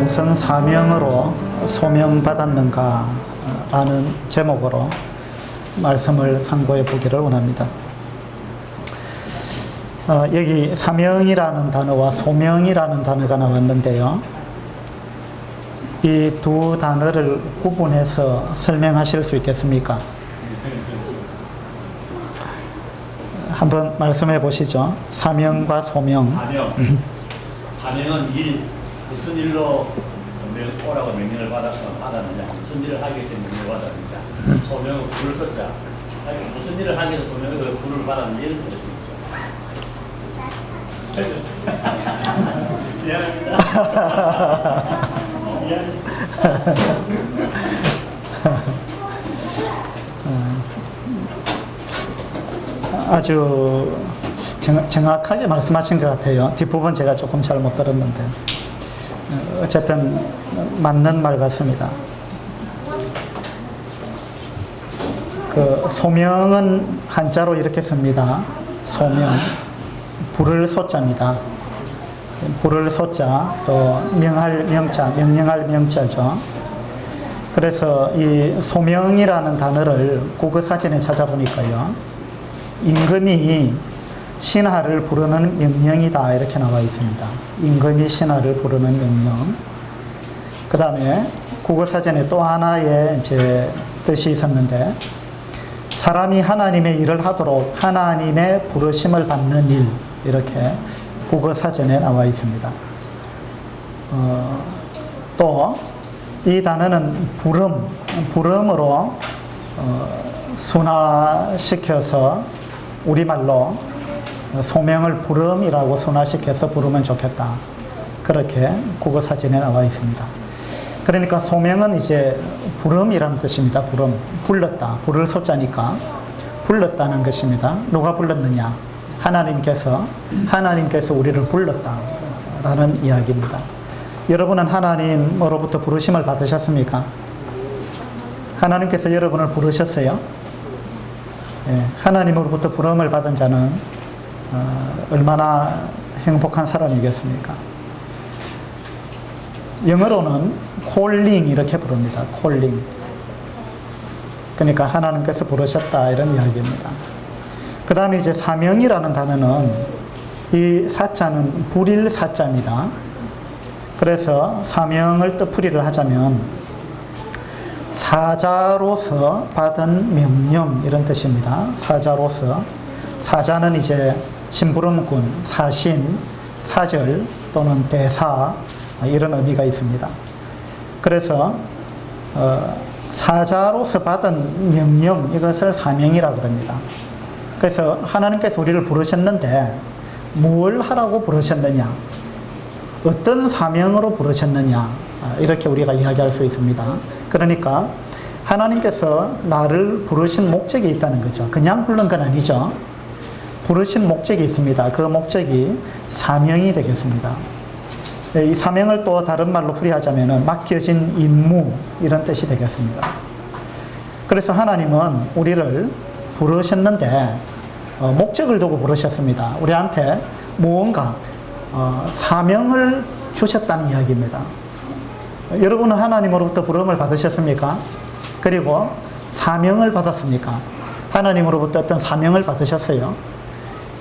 무슨 사명으로 소명받았는가 라는 제목으로 말씀을 상고해 보기를 원합니다. 여기 사명이라는 단어와 소명이라는 단어가 나왔는데요. 이 두 단어를 구분해서 설명하실 수 있겠습니까? 한번 말씀해 보시죠. 사명과 소명. 사명은 일, 무슨 일로 오라고 명령을 받았느냐, 무슨 일을 하기 위해서 명령을 받았느냐. 소명은 불을 섰자. 무슨 일을 하기 위해서 소명을 불을 받았느냐, 이런 뜻이죠. 미안합니다. 아주 정확하게 말씀하신 것 같아요. 뒷부분 제가 조금 잘 못 들었는데 어쨌든 맞는 말 같습니다. 그 소명은 한자로 이렇게 씁니다. 소명, 불을 소자입니다. 불을 소자, 또 명할 명자, 명령할 명자죠. 그래서 이 소명이라는 단어를 국어사전에 찾아보니까요, 임금이 신하를 부르는 명령이다 이렇게 나와 있습니다. 임금이 신하를 부르는 명령. 그 다음에 국어사전에 또 하나의 이제 뜻이 있었는데, 사람이 하나님의 일을 하도록 하나님의 부르심을 받는 일, 이렇게 국어사전에 나와 있습니다. 또 이 단어는 부름으로 순화시켜서 우리말로 소명을 부름이라고 순화시켜서 부르면 좋겠다. 그렇게 국어사전에 나와 있습니다. 그러니까 소명은 이제 부름이라는 뜻입니다. 부름, 불렀다. 불을 소자니까 불렀다는 것입니다. 누가 불렀느냐? 하나님께서 우리를 불렀다라는 이야기입니다. 여러분은 하나님으로부터 부르심을 받으셨습니까? 하나님께서 여러분을 부르셨어요? 예, 하나님으로부터 부름을 받은 자는 얼마나 행복한 사람이겠습니까? 영어로는 calling 이렇게 부릅니다. calling. 그러니까 하나님께서 부르셨다 이런 이야기입니다. 그 다음에 이제 사명이라는 단어는 이 사자는 불일 사자입니다. 그래서 사명을 뜻풀이를 하자면 사자로서 받은 명령 이런 뜻입니다. 사자로서. 사자는 이제 심부름꾼, 사신, 사절 또는 대사 이런 의미가 있습니다. 그래서 사자로서 받은 명령, 이것을 사명이라고 합니다. 그래서 하나님께서 우리를 부르셨는데 뭘 하라고 부르셨느냐, 어떤 사명으로 부르셨느냐, 이렇게 우리가 이야기할 수 있습니다. 그러니까 하나님께서 나를 부르신 목적이 있다는 거죠. 그냥 부른 건 아니죠. 부르신 목적이 있습니다. 그 목적이 사명이 되겠습니다. 이 사명을 또 다른 말로 풀이하자면 맡겨진 임무 이런 뜻이 되겠습니다. 그래서 하나님은 우리를 부르셨는데 목적을 두고 부르셨습니다. 우리한테 무언가 사명을 주셨다는 이야기입니다. 여러분은 하나님으로부터 부름을 받으셨습니까? 그리고 사명을 받았습니까? 하나님으로부터 어떤 사명을 받으셨어요.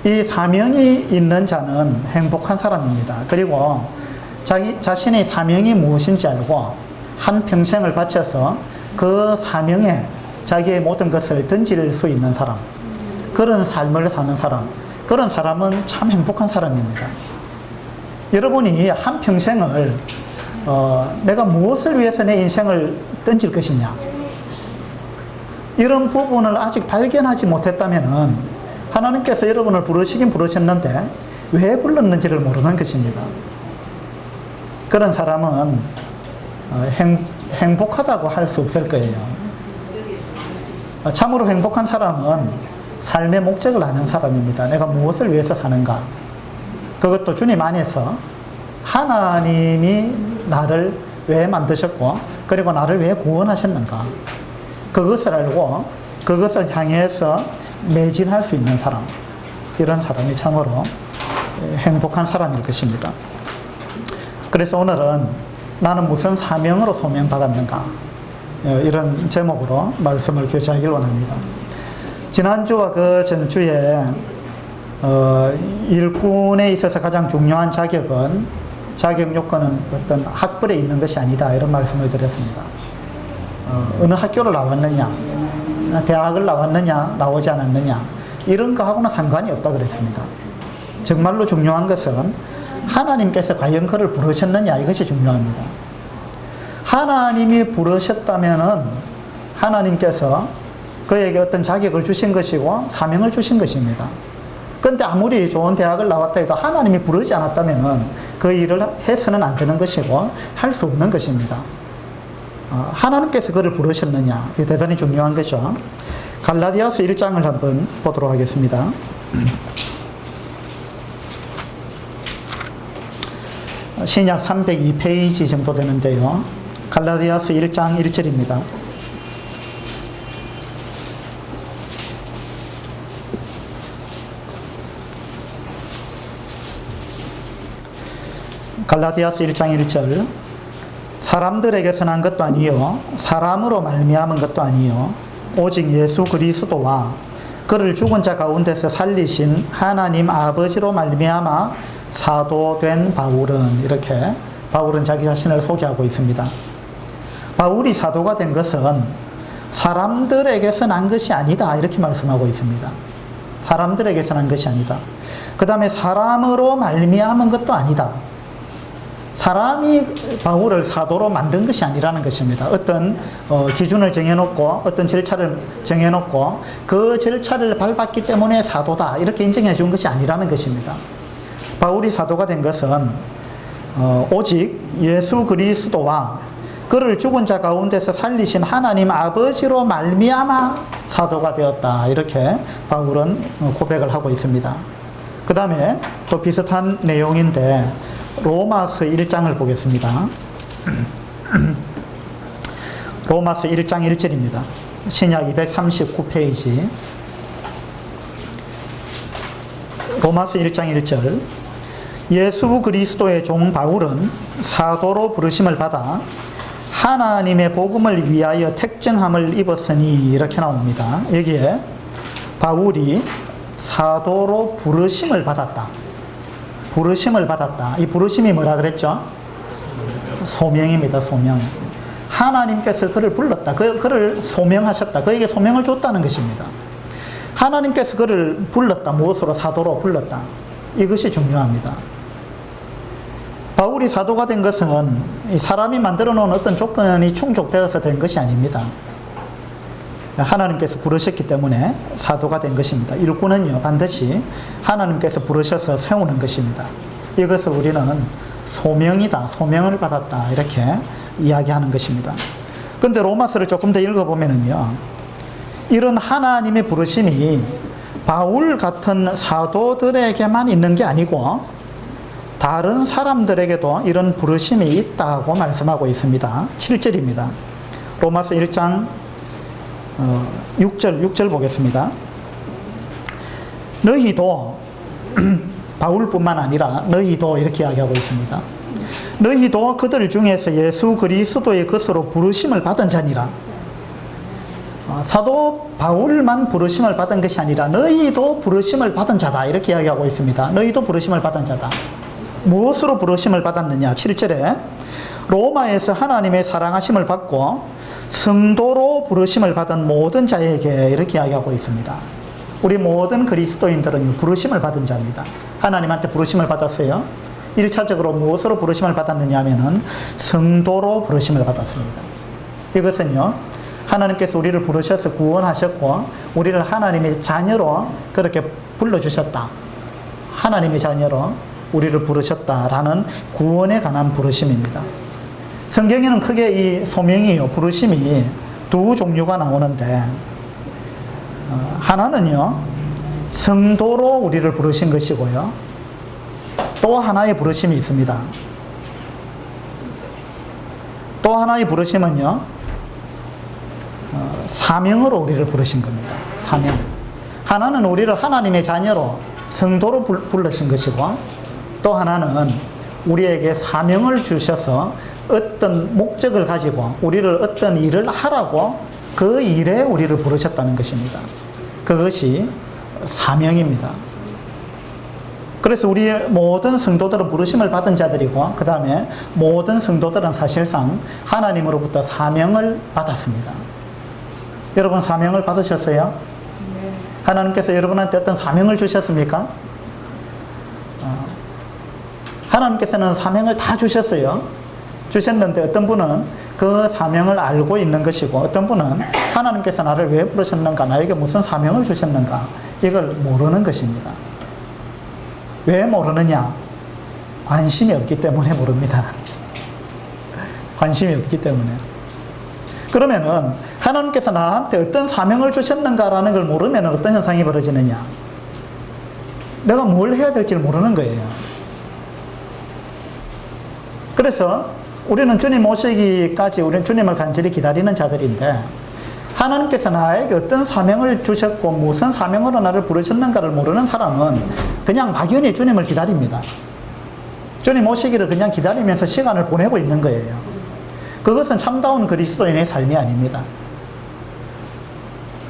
이 사명이 있는 자는 행복한 사람입니다. 그리고 자신의 사명이 무엇인지 알고 한 평생을 바쳐서 그 사명에 자기의 모든 것을 던질 수 있는 사람, 그런 삶을 사는 사람, 그런 사람은 참 행복한 사람입니다. 여러분이 한 평생을 내가 무엇을 위해서 내 인생을 던질 것이냐, 이런 부분을 아직 발견하지 못했다면 하나님께서 여러분을 부르시긴 부르셨는데 왜 불렀는지를 모르는 것입니다. 그런 사람은 행복하다고 할 수 없을 거예요. 참으로 행복한 사람은 삶의 목적을 아는 사람입니다. 내가 무엇을 위해서 사는가, 그것도 주님 안에서 하나님이 나를 왜 만드셨고 그리고 나를 왜 구원하셨는가, 그것을 알고 그것을 향해서 매진할 수 있는 사람, 이런 사람이 참으로 행복한 사람일 것입니다. 그래서 오늘은 나는 무슨 사명으로 소명받았는가? 이런 제목으로 말씀을 교체하길 원합니다. 지난주와 그 전주에 일꾼에 있어서 가장 중요한 자격 요건은 어떤 학벌에 있는 것이 아니다, 이런 말씀을 드렸습니다. 어느 학교를 나왔느냐, 대학을 나왔느냐, 나오지 않았느냐, 이런 거하고는 상관이 없다 그랬습니다. 정말로 중요한 것은 하나님께서 과연 그를 부르셨느냐, 이것이 중요합니다. 하나님이 부르셨다면은 하나님께서 그에게 어떤 자격을 주신 것이고 사명을 주신 것입니다. 그런데 아무리 좋은 대학을 나왔다 해도 하나님이 부르지 않았다면은 그 일을 해서는 안 되는 것이고 할 수 없는 것입니다. 하나님께서 그를 부르셨느냐, 이게 대단히 중요한 거죠. 갈라디아서 1장을 한번 보도록 하겠습니다. 신약 302페이지 정도 되는데요. 갈라디아서 1장 1절입니다. 갈라디아서 1장 1절. 사람들에게서 난 것도 아니요 사람으로 말미암은 것도 아니요 오직 예수 그리스도와 그를 죽은 자 가운데서 살리신 하나님 아버지로 말미암아 사도된 바울은, 이렇게 바울은 자기 자신을 소개하고 있습니다. 바울이 사도가 된 것은 사람들에게서 난 것이 아니다, 이렇게 말씀하고 있습니다. 사람들에게서 난 것이 아니다. 그 다음에 사람으로 말미암은 것도 아니다. 사람이 바울을 사도로 만든 것이 아니라는 것입니다. 어떤 기준을 정해놓고 어떤 절차를 정해놓고 그 절차를 밟았기 때문에 사도다, 이렇게 인정해 준 것이 아니라는 것입니다. 바울이 사도가 된 것은 오직 예수 그리스도와 그를 죽은 자 가운데서 살리신 하나님 아버지로 말미암아 사도가 되었다, 이렇게 바울은 고백을 하고 있습니다. 그 다음에 또 비슷한 내용인데 로마서 1장을 보겠습니다. 로마서 1장 1절입니다. 신약 239페이지. 로마서 1장 1절. 예수 그리스도의 종 바울은 사도로 부르심을 받아 하나님의 복음을 위하여 택정함을 입었으니, 이렇게 나옵니다. 여기에 바울이 사도로 부르심을 받았다. 부르심을 받았다. 이 부르심이 뭐라 그랬죠? 소명입니다. 소명. 하나님께서 그를 불렀다. 그를 소명하셨다. 그에게 소명을 줬다는 것입니다. 하나님께서 그를 불렀다. 무엇으로? 사도로 불렀다. 이것이 중요합니다. 바울이 사도가 된 것은 사람이 만들어 놓은 어떤 조건이 충족되어서 된 것이 아닙니다. 하나님께서 부르셨기 때문에 사도가 된 것입니다. 일꾼은요, 반드시 하나님께서 부르셔서 세우는 것입니다. 이것을 우리는 소명이다, 소명을 받았다, 이렇게 이야기하는 것입니다. 그런데 로마서를 조금 더 읽어보면은요, 이런 하나님의 부르심이 바울 같은 사도들에게만 있는 게 아니고 다른 사람들에게도 이런 부르심이 있다고 말씀하고 있습니다. 7절입니다. 로마서 1장 6절 보겠습니다. 너희도 바울뿐만 아니라 너희도, 이렇게 이야기하고 있습니다. 너희도 그들 중에서 예수 그리스도의 것으로 부르심을 받은 자니라. 사도 바울만 부르심을 받은 것이 아니라 너희도 부르심을 받은 자다, 이렇게 이야기하고 있습니다. 너희도 부르심을 받은 자다. 무엇으로 부르심을 받았느냐? 7절에 로마에서 하나님의 사랑하심을 받고 성도로 부르심을 받은 모든 자에게, 이렇게 이야기하고 있습니다. 우리 모든 그리스도인들은 부르심을 받은 자입니다. 하나님한테 부르심을 받았어요. 1차적으로 무엇으로 부르심을 받았느냐 하면은 성도로 부르심을 받았습니다. 이것은요, 하나님께서 우리를 부르셔서 구원하셨고 우리를 하나님의 자녀로 그렇게 불러주셨다. 하나님의 자녀로 우리를 부르셨다라는 구원에 관한 부르심입니다. 성경에는 크게 이 소명이요, 부르심이 두 종류가 나오는데, 하나는요, 성도로 우리를 부르신 것이고요, 또 하나의 부르심이 있습니다. 또 하나의 부르심은요, 사명으로 우리를 부르신 겁니다. 사명. 하나는 우리를 하나님의 자녀로 성도로 부르신 것이고, 또 하나는 우리에게 사명을 주셔서 어떤 목적을 가지고 우리를 어떤 일을 하라고 그 일에 우리를 부르셨다는 것입니다. 그것이 사명입니다. 그래서 우리 모든 성도들은 부르심을 받은 자들이고 그 다음에 모든 성도들은 사실상 하나님으로부터 사명을 받았습니다. 여러분 사명을 받으셨어요? 하나님께서 여러분한테 어떤 사명을 주셨습니까? 하나님께서는 사명을 다 주셨어요. 주셨는데 어떤 분은 그 사명을 알고 있는 것이고 어떤 분은 하나님께서 나를 왜 부르셨는가, 나에게 무슨 사명을 주셨는가 이걸 모르는 것입니다. 왜 모르느냐? 관심이 없기 때문에 모릅니다. 관심이 없기 때문에. 그러면은 하나님께서 나한테 어떤 사명을 주셨는가라는 걸 모르면 어떤 현상이 벌어지느냐? 내가 뭘 해야 될지 모르는 거예요. 그래서 우리는 주님 오시기까지 우리는 주님을 간절히 기다리는 자들인데 하나님께서 나에게 어떤 사명을 주셨고 무슨 사명으로 나를 부르셨는가를 모르는 사람은 그냥 막연히 주님을 기다립니다. 주님 오시기를 그냥 기다리면서 시간을 보내고 있는 거예요. 그것은 참다운 그리스도인의 삶이 아닙니다.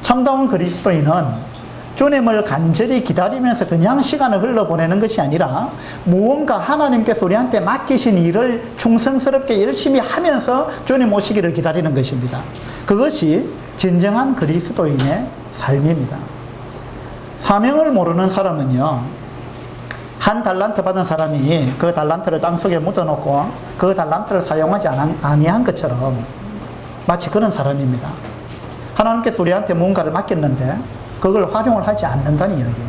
참다운 그리스도인은 주님을 간절히 기다리면서 그냥 시간을 흘러보내는 것이 아니라 무언가 하나님께서 우리한테 맡기신 일을 충성스럽게 열심히 하면서 주님 오시기를 기다리는 것입니다. 그것이 진정한 그리스도인의 삶입니다. 사명을 모르는 사람은요, 한 달란트 받은 사람이 그 달란트를 땅속에 묻어놓고 그 달란트를 사용하지 아니한 것처럼 마치 그런 사람입니다. 하나님께서 우리한테 무언가를 맡겼는데 그걸 활용을 하지 않는다는 이야기예요.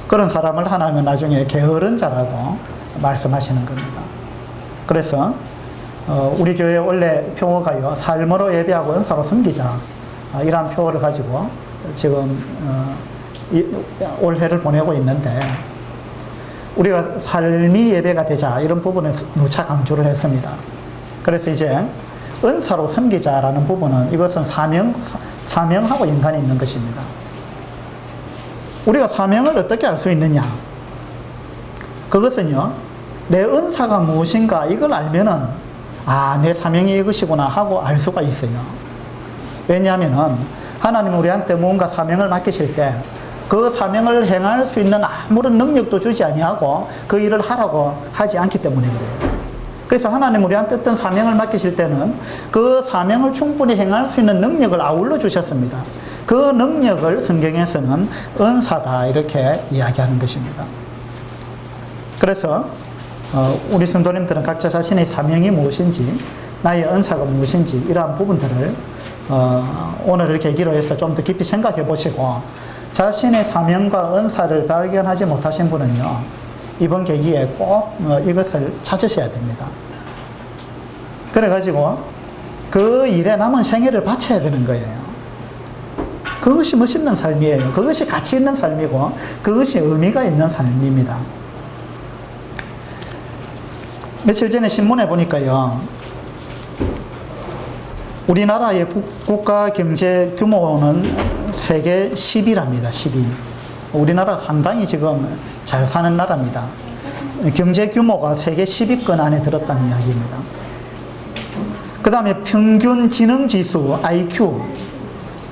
그런 사람을 하나님은 나중에 게으른 자라고 말씀하시는 겁니다. 그래서 우리 교회 원래 표어가요, 삶으로 예배하고 은사로 섬기자, 이러한 표어를 가지고 지금 올해를 보내고 있는데 우리가 삶이 예배가 되자 이런 부분에 누차 강조를 했습니다. 그래서 이제 은사로 섬기자라는 부분은 이것은 사명하고 연관이 있는 것입니다. 우리가 사명을 어떻게 알 수 있느냐? 그것은요, 내 은사가 무엇인가 이걸 알면은 내 사명이 이것이구나 하고 알 수가 있어요. 왜냐하면은 하나님 우리한테 무언가 사명을 맡기실 때 그 사명을 행할 수 있는 아무런 능력도 주지 아니하고 그 일을 하라고 하지 않기 때문에 그래요. 그래서 하나님 우리한테 어떤 사명을 맡기실 때는 그 사명을 충분히 행할 수 있는 능력을 아울러 주셨습니다. 그 능력을 성경에서는 은사다 이렇게 이야기하는 것입니다. 그래서 우리 성도님들은 각자 자신의 사명이 무엇인지, 나의 은사가 무엇인지 이러한 부분들을 오늘 이렇게 계기로 해서 좀 더 깊이 생각해 보시고 자신의 사명과 은사를 발견하지 못하신 분은요, 이번 계기에 꼭 이것을 찾으셔야 됩니다. 그래가지고 그 일에 남은 생애를 바쳐야 되는 거예요. 그것이 멋있는 삶이에요. 그것이 가치 있는 삶이고 그것이 의미가 있는 삶입니다. 며칠 전에 신문에 보니까요, 우리나라의 국가 경제 규모는 세계 10위랍니다. 10위. 우리나라 상당히 지금 잘 사는 나라입니다. 경제 규모가 세계 10위권 안에 들었다는 이야기입니다. 그 다음에 평균 지능 지수, IQ.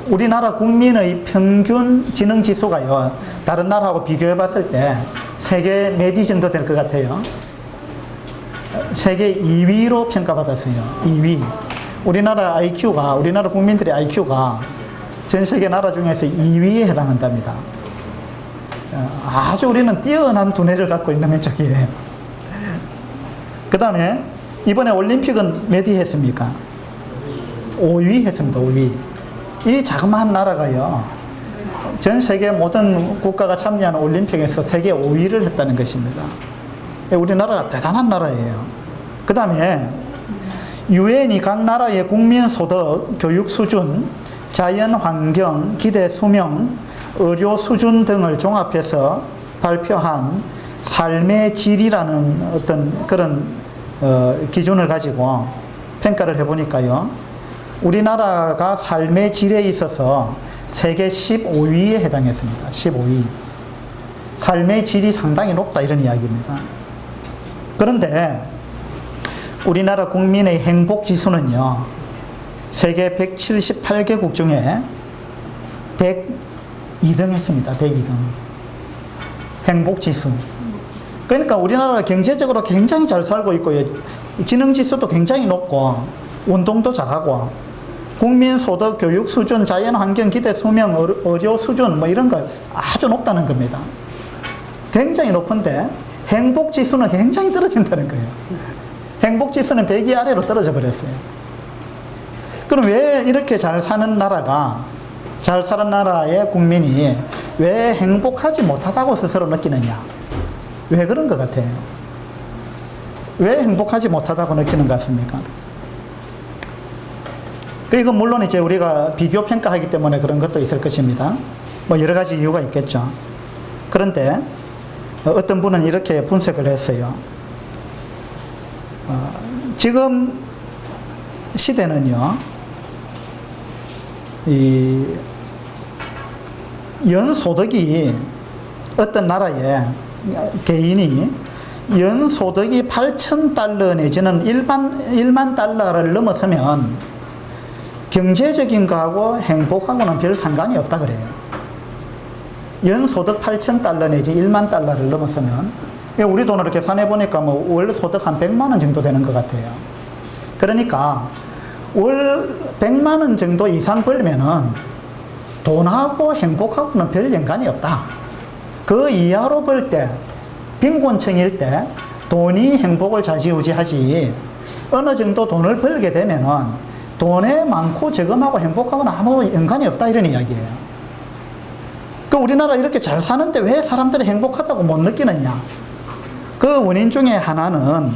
우리나라 국민의 평균 지능 지수가요, 다른 나라하고 비교해 봤을 때 세계 몇 위 정도 될 것 같아요? 세계 2위로 평가받았어요. 2위. 우리나라 국민들의 IQ가 전 세계 나라 중에서 2위에 해당한답니다. 아주 우리는 뛰어난 두뇌를 갖고 있는 민족이에요. 그 다음에 이번에 올림픽은 몇 위 했습니까? 5위 했습니다. 5위. 이 자그마한 나라가요, 전 세계 모든 국가가 참여하는 올림픽에서 세계 5위를 했다는 것입니다. 우리나라가 대단한 나라예요. 그 다음에 유엔이 각 나라의 국민 소득, 교육 수준, 자연 환경, 기대 수명, 의료 수준 등을 종합해서 발표한 삶의 질이라는 어떤 그런 기준을 가지고 평가를 해보니까요, 우리나라가 삶의 질에 있어서 세계 15위에 해당했습니다. 15위. 삶의 질이 상당히 높다 이런 이야기입니다. 그런데 우리나라 국민의 행복 지수는요, 세계 178개국 중에 102등 했습니다. 102등. 행복 지수. 그러니까 우리나라가 경제적으로 굉장히 잘 살고 있고요. 지능 지수도 굉장히 높고, 운동도 잘하고, 국민 소득, 교육 수준, 자연 환경 기대 수명, 의료 수준, 뭐 이런 거 아주 높다는 겁니다. 굉장히 높은데, 행복 지수는 굉장히 떨어진다는 거예요. 행복 지수는 100위 아래로 떨어져 버렸어요. 그럼 왜 이렇게 잘 사는 나라의 국민이 왜 행복하지 못하다고 스스로 느끼느냐? 왜 그런 것 같아요? 왜 행복하지 못하다고 느끼는 것 같습니까? 이건 물론 이제 우리가 비교 평가하기 때문에 그런 것도 있을 것입니다. 뭐 여러 가지 이유가 있겠죠. 그런데 어떤 분은 이렇게 분석을 했어요. 지금 시대는요, 이 연소득이 어떤 나라에 개인이 연소득이 8,000달러 내지는 1만 달러를 넘어서면 경제적인 거하고 행복하고는 별 상관이 없다 그래요. 연소득 8,000달러 내지 1만 달러를 넘어서면, 우리 돈으로 계산해 보니까 뭐 월 소득 한 100만 원 정도 되는 것 같아요. 그러니까 월 100만 원 정도 이상 벌면은 돈하고 행복하고는 별 연관이 없다. 그 이하로 벌 때, 빈곤층일 때 돈이 행복을 좌지우지하지, 어느 정도 돈을 벌게 되면은 돈에 많고 적음하고 행복하고는 아무 연관이 없다, 이런 이야기예요. 그 우리나라 이렇게 잘 사는데 왜 사람들이 행복하다고 못 느끼느냐? 그 원인 중에 하나는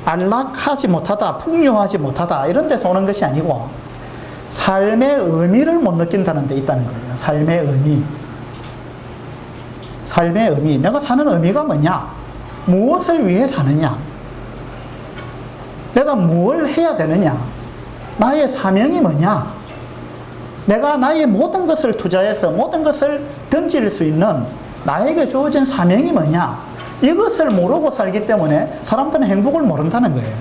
안락하지 못하다, 풍요하지 못하다, 이런 데서 오는 것이 아니고 삶의 의미를 못 느낀다는 데 있다는 거예요. 삶의 의미. 삶의 의미. 내가 사는 의미가 뭐냐? 무엇을 위해 사느냐? 내가 뭘 해야 되느냐? 나의 사명이 뭐냐? 내가 나의 모든 것을 투자해서 모든 것을 던질 수 있는 나에게 주어진 사명이 뭐냐? 이것을 모르고 살기 때문에 사람들은 행복을 모른다는 거예요.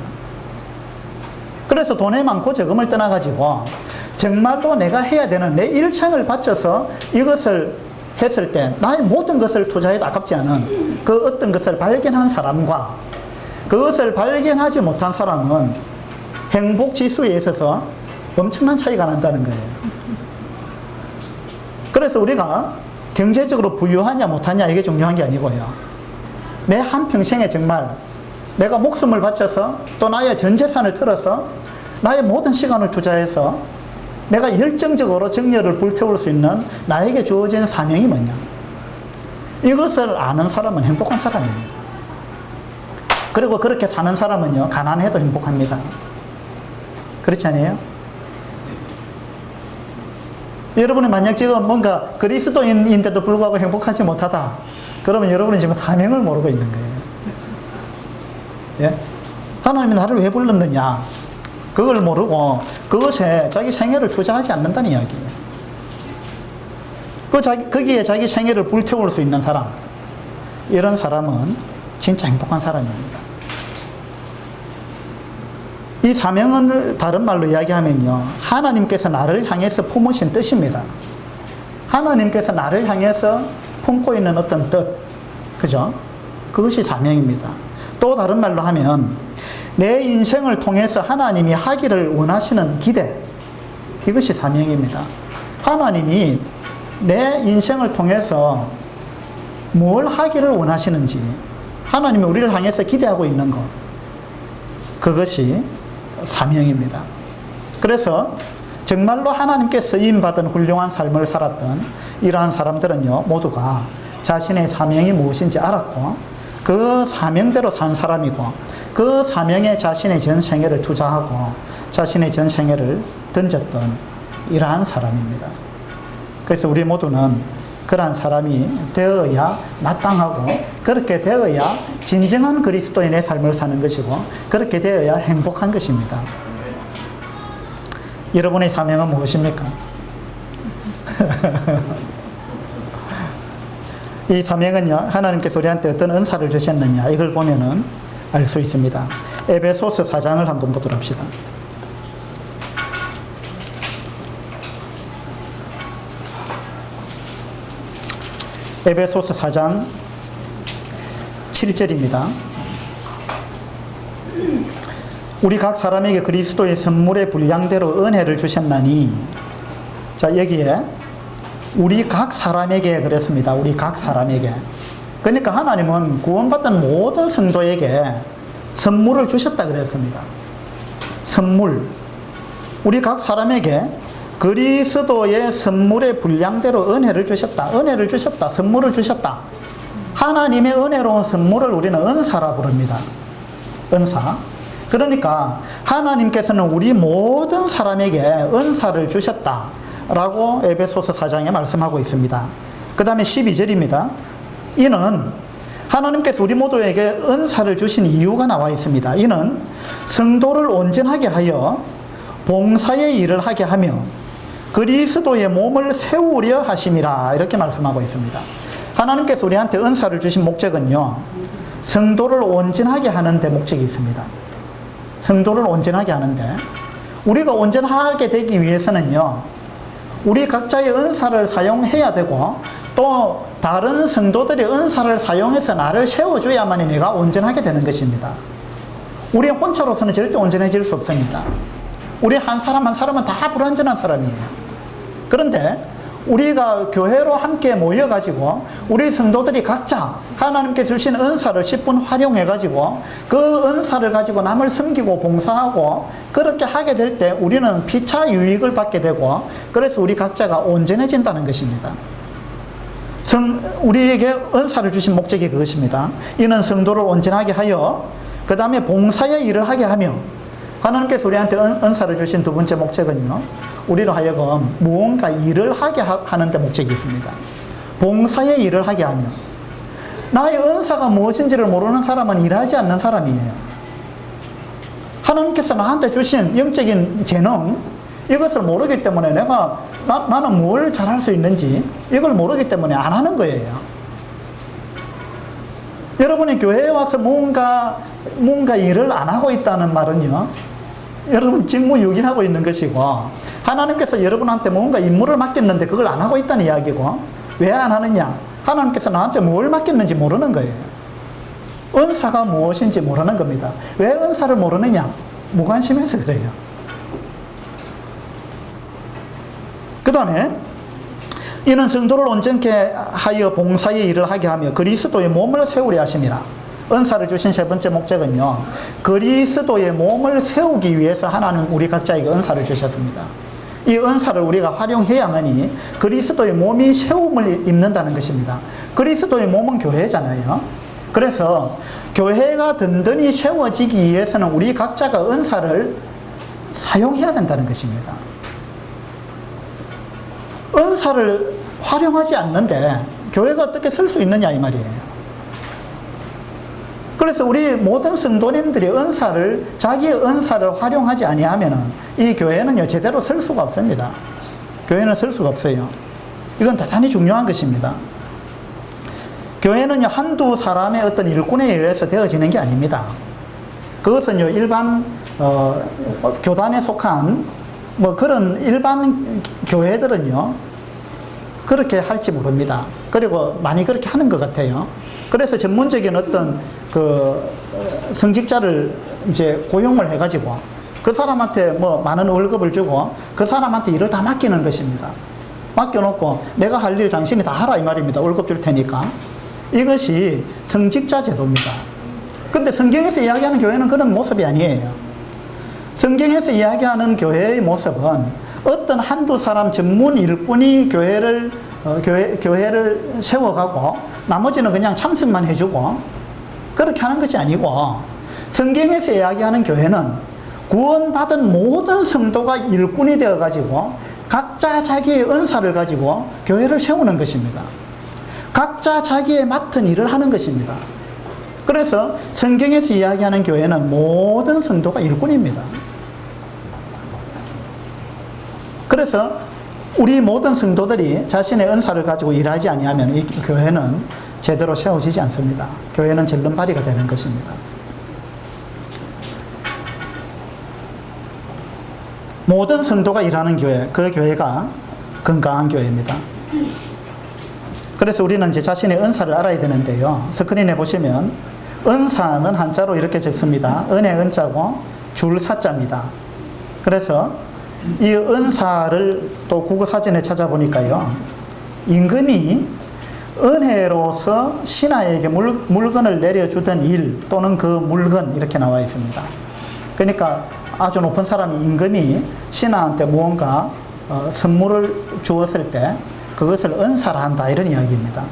그래서 돈에 많고 적음을 떠나가지고 정말로 내가 해야 되는 내 일상을 바쳐서 이것을 했을 때 나의 모든 것을 투자해도 아깝지 않은 그 어떤 것을 발견한 사람과 그것을 발견하지 못한 사람은 행복 지수에 있어서 엄청난 차이가 난다는 거예요. 그래서 우리가 경제적으로 부유하냐 못하냐 이게 중요한 게 아니고요. 내 한평생에 정말 내가 목숨을 바쳐서 또 나의 전 재산을 틀어서 나의 모든 시간을 투자해서 내가 열정적으로 정열을 불태울 수 있는 나에게 주어진 사명이 뭐냐. 이것을 아는 사람은 행복한 사람입니다. 그리고 그렇게 사는 사람은요, 가난해도 행복합니다. 그렇지 않아요? 여러분이 만약 지금 뭔가 그리스도인인데도 불구하고 행복하지 못하다, 그러면 여러분이 지금 사명을 모르고 있는 거예요. 예? 하나님이 나를 왜 불렀느냐? 그걸 모르고 그것에 자기 생애를 투자하지 않는다는 이야기예요. 거기에 자기 생애를 불태울 수 있는 사람, 이런 사람은 진짜 행복한 사람입니다. 이 사명을 다른 말로 이야기하면요, 하나님께서 나를 향해서 품으신 뜻입니다. 하나님께서 나를 향해서 품고 있는 어떤 뜻, 그죠? 그것이 사명입니다. 또 다른 말로 하면 내 인생을 통해서 하나님이 하기를 원하시는 기대, 이것이 사명입니다. 하나님이 내 인생을 통해서 뭘 하기를 원하시는지, 하나님이 우리를 향해서 기대하고 있는 것, 그것이 사명입니다. 그래서 정말로 하나님께 쓰임받은 훌륭한 삶을 살았던 이러한 사람들은요, 모두가 자신의 사명이 무엇인지 알았고 그 사명대로 산 사람이고 그 사명에 자신의 전 생애를 투자하고 자신의 전 생애를 던졌던 이러한 사람입니다. 그래서 우리 모두는 그러한 사람이 되어야 마땅하고 그렇게 되어야 진정한 그리스도인의 삶을 사는 것이고 그렇게 되어야 행복한 것입니다. 여러분의 사명은 무엇입니까? 이 사명은요, 하나님께서 우리한테 어떤 은사를 주셨느냐, 이걸 보면은 알 수 있습니다. 에베소서 4장을 한번 보도록 합시다. 에베소서 4장 7절입니다. 우리 각 사람에게 그리스도의 선물의 분량대로 은혜를 주셨나니, 자, 여기에 우리 각 사람에게 그랬습니다. 우리 각 사람에게. 그러니까 하나님은 구원받은 모든 성도에게 선물을 주셨다 그랬습니다. 선물. 우리 각 사람에게 그리스도의 선물의 분량대로 은혜를 주셨다. 은혜를 주셨다. 선물을 주셨다. 하나님의 은혜로운 선물을 우리는 은사라 부릅니다. 은사. 그러니까 하나님께서는 우리 모든 사람에게 은사를 주셨다 라고 에베소서 4장에 말씀하고 있습니다. 그 다음에 12절입니다. 이는 하나님께서 우리 모두에게 은사를 주신 이유가 나와 있습니다. 이는 성도를 온전하게 하여 봉사의 일을 하게 하며 그리스도의 몸을 세우려 하심이라, 이렇게 말씀하고 있습니다. 하나님께서 우리한테 은사를 주신 목적은요, 성도를 온전하게 하는 데 목적이 있습니다. 성도를 온전하게 하는데, 우리가 온전하게 되기 위해서는요, 우리 각자의 은사를 사용해야 되고, 또 다른 성도들의 은사를 사용해서 나를 세워줘야만이 내가 온전하게 되는 것입니다. 우리 혼자로서는 절대 온전해질 수 없습니다. 우리 한 사람 한 사람은 다 불완전한 사람이에요. 그런데 우리가 교회로 함께 모여가지고 우리 성도들이 각자 하나님께서 주신 은사를 10분 활용해가지고 그 은사를 가지고 남을 섬기고 봉사하고 그렇게 하게 될 때 우리는 피차 유익을 받게 되고, 그래서 우리 각자가 온전해진다는 것입니다. 우리에게 은사를 주신 목적이 그것입니다. 이는 성도를 온전하게 하여 그 다음에 봉사의 일을 하게 하며, 하나님께서 우리한테 은사를 주신 두 번째 목적은요, 우리로 하여금 무언가 일을 하게 하는 데 목적이 있습니다. 봉사의 일을 하게 하며, 나의 은사가 무엇인지를 모르는 사람은 일하지 않는 사람이에요. 하나님께서 나한테 주신 영적인 재능, 이것을 모르기 때문에 나는 뭘 잘할 수 있는지 이걸 모르기 때문에 안 하는 거예요. 여러분이 교회에 와서 뭔가 일을 안 하고 있다는 말은요, 여러분 직무유기하고 있는 것이고, 하나님께서 여러분한테 뭔가 임무를 맡겼는데 그걸 안 하고 있다는 이야기고, 왜 안 하느냐? 하나님께서 나한테 뭘 맡겼는지 모르는 거예요. 은사가 무엇인지 모르는 겁니다. 왜 은사를 모르느냐? 무관심해서 그래요. 그 다음에 이는 성도를 온전케 하여 봉사의 일을 하게 하며 그리스도의 몸을 세우려 하심이라. 은사를 주신 세 번째 목적은요, 그리스도의 몸을 세우기 위해서 하나님 우리 각자에게 은사를 주셨습니다. 이 은사를 우리가 활용해야만이 그리스도의 몸이 세움을 입는다는 것입니다. 그리스도의 몸은 교회잖아요. 그래서 교회가 든든히 세워지기 위해서는 우리 각자가 은사를 사용해야 된다는 것입니다. 은사를 활용하지 않는데 교회가 어떻게 설 수 있느냐 이 말이에요. 그래서 우리 모든 성도님들이 자기의 은사를 활용하지 아니하면은 이 교회는요 제대로 설 수가 없습니다. 교회는 설 수가 없어요. 이건 대단히 중요한 것입니다. 교회는요 한두 사람의 어떤 일꾼에 의해서 되어지는 게 아닙니다. 그것은요 일반 교단에 속한 그런 일반 교회들은요 그렇게 할지 모릅니다. 그리고 많이 그렇게 하는 것 같아요. 그래서 전문적인 어떤 성직자를 이제 고용을 해가지고 그 사람한테 많은 월급을 주고 그 사람한테 일을 다 맡기는 것입니다. 맡겨놓고 내가 할 일 당신이 다 하라 이 말입니다. 월급 줄 테니까. 이것이 성직자 제도입니다. 근데 성경에서 이야기하는 교회는 그런 모습이 아니에요. 성경에서 이야기하는 교회의 모습은 어떤 한두 사람 전문 일꾼이 교회를 세워가고 나머지는 그냥 참석만 해주고 그렇게 하는 것이 아니고, 성경에서 이야기하는 교회는 구원받은 모든 성도가 일꾼이 되어가지고 각자 자기의 은사를 가지고 교회를 세우는 것입니다. 각자 자기의 맡은 일을 하는 것입니다. 그래서 성경에서 이야기하는 교회는 모든 성도가 일꾼입니다. 그래서 우리 모든 성도들이 자신의 은사를 가지고 일하지 아니하면 이 교회는 제대로 세워지지 않습니다. 교회는 절름발이가 되는 것입니다. 모든 성도가 일하는 교회, 그 교회가 건강한 교회입니다. 그래서 우리는 이제 자신의 은사를 알아야 되는데요. 스크린에 보시면 은사는 한자로 이렇게 적습니다. 은혜 은자고 줄 사자입니다. 그래서 이 은사를 또 국어사전에 찾아보니까요. 임금이 은혜로서 신하에게 물건을 내려주던 일 또는 그 물건 이렇게 나와 있습니다. 그러니까 아주 높은 사람이 임금이 신하한테 무언가 선물을 주었을 때 그것을 은사라 한다 이런 이야기입니다.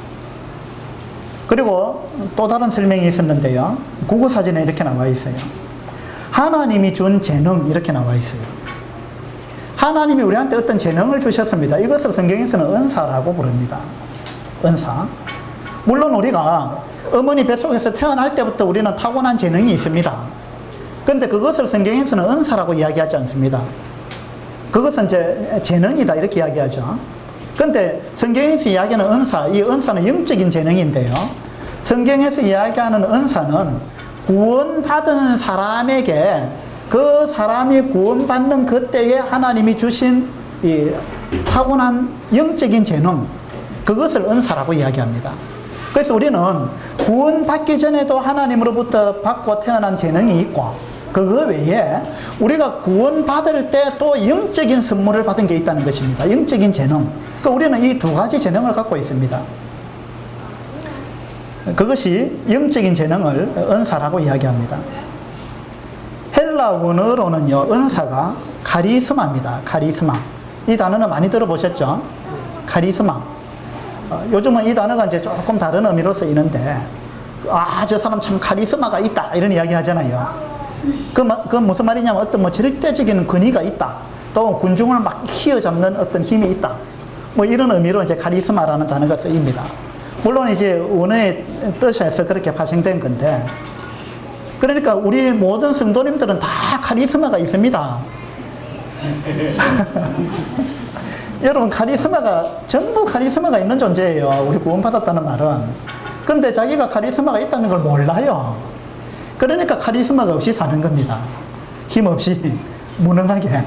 그리고 또 다른 설명이 있었는데요. 국어사전에 이렇게 나와 있어요. 하나님이 준 재능 이렇게 나와 있어요. 하나님이 우리한테 어떤 재능을 주셨습니다. 이것을 성경에서는 은사라고 부릅니다. 은사. 물론 우리가 어머니 뱃속에서 태어날 때부터 우리는 타고난 재능이 있습니다. 그런데 그것을 성경에서는 은사라고 이야기하지 않습니다. 그것은 이제 재능이다 이렇게 이야기하죠. 그런데 성경에서 이야기하는 은사, 이 은사는 영적인 재능인데요. 성경에서 이야기하는 은사는 구원받은 사람에게 그 사람이 구원받는 그때에 하나님이 주신 이 타고난 영적인 재능, 그것을 은사라고 이야기합니다. 그래서 우리는 구원받기 전에도 하나님으로부터 받고 태어난 재능이 있고 그거 외에 우리가 구원받을 때 또 영적인 선물을 받은 게 있다는 것입니다. 영적인 재능. 그러니까 우리는 이 두 가지 재능을 갖고 있습니다. 그것이 영적인 재능을 은사라고 이야기합니다. 헬라 원어로는요, 은사가 카리스마입니다. 카리스마. 이 단어는 많이 들어보셨죠? 카리스마. 요즘은 이 단어가 이제 조금 다른 의미로 쓰이는데, 저 사람 참 카리스마가 있다. 이런 이야기 하잖아요. 그 무슨 말이냐면 어떤 뭐 절대적인 권위가 있다. 또 군중을 막 휘어잡는 어떤 힘이 있다. 뭐 이런 의미로 이제 카리스마라는 단어가 쓰입니다. 물론 이제 원어의 뜻에서 그렇게 파생된 건데, 그러니까 우리 모든 성도님들은 다 카리스마가 있습니다. 여러분, 전부 카리스마가 있는 존재예요. 우리 구원받았다는 말은. 근데 자기가 카리스마가 있다는 걸 몰라요. 그러니까 카리스마가 없이 사는 겁니다. 힘없이, 무능하게.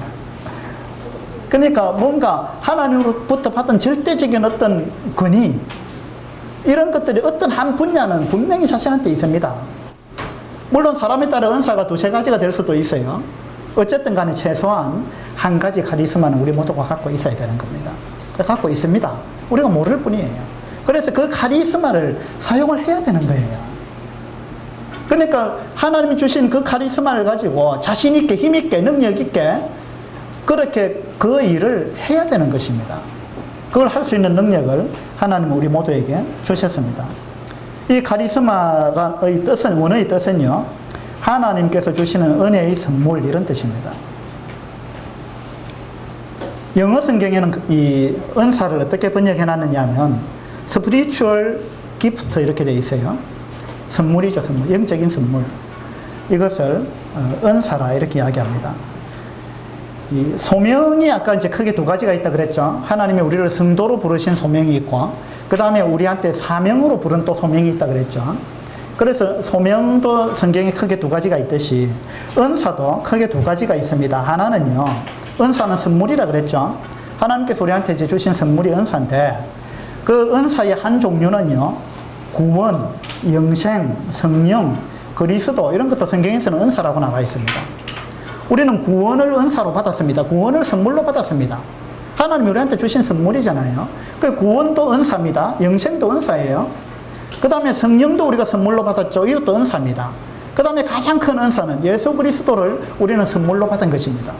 그러니까 뭔가 하나님으로부터 받은 절대적인 어떤 권위, 이런 것들이 어떤 한 분야는 분명히 자신한테 있습니다. 물론 사람에 따라 은사가 두세 가지가 될 수도 있어요. 어쨌든 간에 최소한 한 가지 카리스마는 우리 모두가 갖고 있어야 되는 겁니다. 갖고 있습니다. 우리가 모를 뿐이에요. 그래서 그 카리스마를 사용을 해야 되는 거예요. 그러니까 하나님이 주신 그 카리스마를 가지고 자신 있게, 힘 있게, 능력 있게 그렇게 그 일을 해야 되는 것입니다. 그걸 할 수 있는 능력을 하나님은 우리 모두에게 주셨습니다. 이 카리스마의 뜻은, 원어의 뜻은요, 하나님께서 주시는 은혜의 선물, 이런 뜻입니다. 영어 성경에는 이 은사를 어떻게 번역해 놨느냐 하면 spiritual gift 이렇게 되어 있어요. 선물이죠, 선물. 영적인 선물. 이것을 은사라 이렇게 이야기합니다. 이 소명이 아까 이제 크게 두 가지가 있다 그랬죠. 하나님이 우리를 성도로 부르신 소명이 있고, 그 다음에 우리한테 사명으로 부른 또 소명이 있다 그랬죠. 그래서 소명도 성경에 크게 두 가지가 있듯이 은사도 크게 두 가지가 있습니다. 하나는요, 은사는 선물이라 그랬죠. 하나님께서 우리한테 이제 주신 선물이 은사인데, 그 은사의 한 종류는요, 구원, 영생, 성령, 그리스도, 이런 것도 성경에서는 은사라고 나와 있습니다. 우리는 구원을 은사로 받았습니다. 구원을 선물로 받았습니다. 하나님이 우리한테 주신 선물이잖아요. 그 구원도 은사입니다. 영생도 은사예요. 그 다음에 성령도 우리가 선물로 받았죠. 이것도 은사입니다. 그 다음에 가장 큰 은사는 예수 그리스도를 우리는 선물로 받은 것입니다.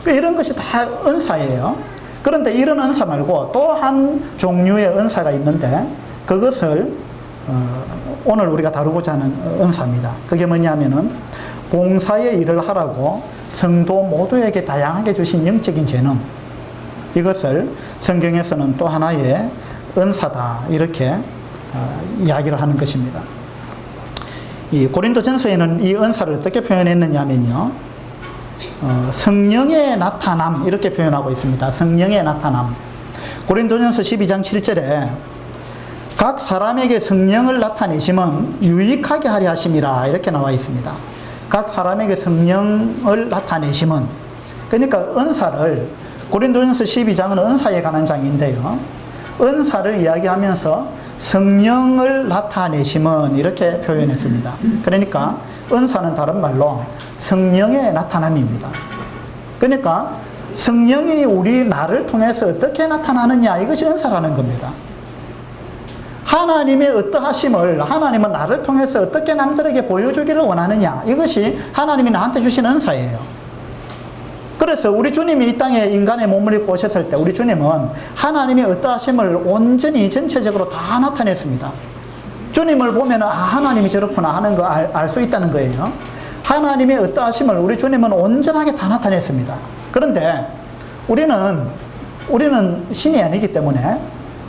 이런 것이 다 은사예요. 그런데 이런 은사 말고 또 한 종류의 은사가 있는데, 그것을 오늘 우리가 다루고자 하는 은사입니다. 그게 뭐냐면은 봉사의 일을 하라고 성도 모두에게 다양하게 주신 영적인 재능, 이것을 성경에서는 또 하나의 은사다 이렇게 이야기를 하는 것입니다. 이 고린도전서에는 이 은사를 어떻게 표현했느냐면요, 성령의 나타남 이렇게 표현하고 있습니다. 성령의 나타남. 고린도전서 12장 7절에 각 사람에게 성령을 나타내심은 유익하게 하려 하심이라 이렇게 나와 있습니다. 각 사람에게 성령을 나타내심은, 그러니까 은사를, 고린도전서 12장은 은사에 관한 장인데요. 은사를 이야기하면서 성령을 나타내심은 이렇게 표현했습니다. 그러니까 은사는 다른 말로 성령의 나타남입니다. 그러니까 성령이 우리 나를 통해서 어떻게 나타나느냐, 이것이 은사라는 겁니다. 하나님의 어떠하심을 하나님은 나를 통해서 어떻게 남들에게 보여주기를 원하느냐, 이것이 하나님이 나한테 주신 은사예요. 그래서 우리 주님이 이 땅에 인간의 몸을 입고 오셨을 때 우리 주님은 하나님의 어떠하심을 온전히 전체적으로 다 나타냈습니다. 주님을 보면 하나님이 저렇구나 하는 거 알 수 있다는 거예요. 하나님의 어떠하심을 우리 주님은 온전하게 다 나타냈습니다. 그런데 우리는 신이 아니기 때문에,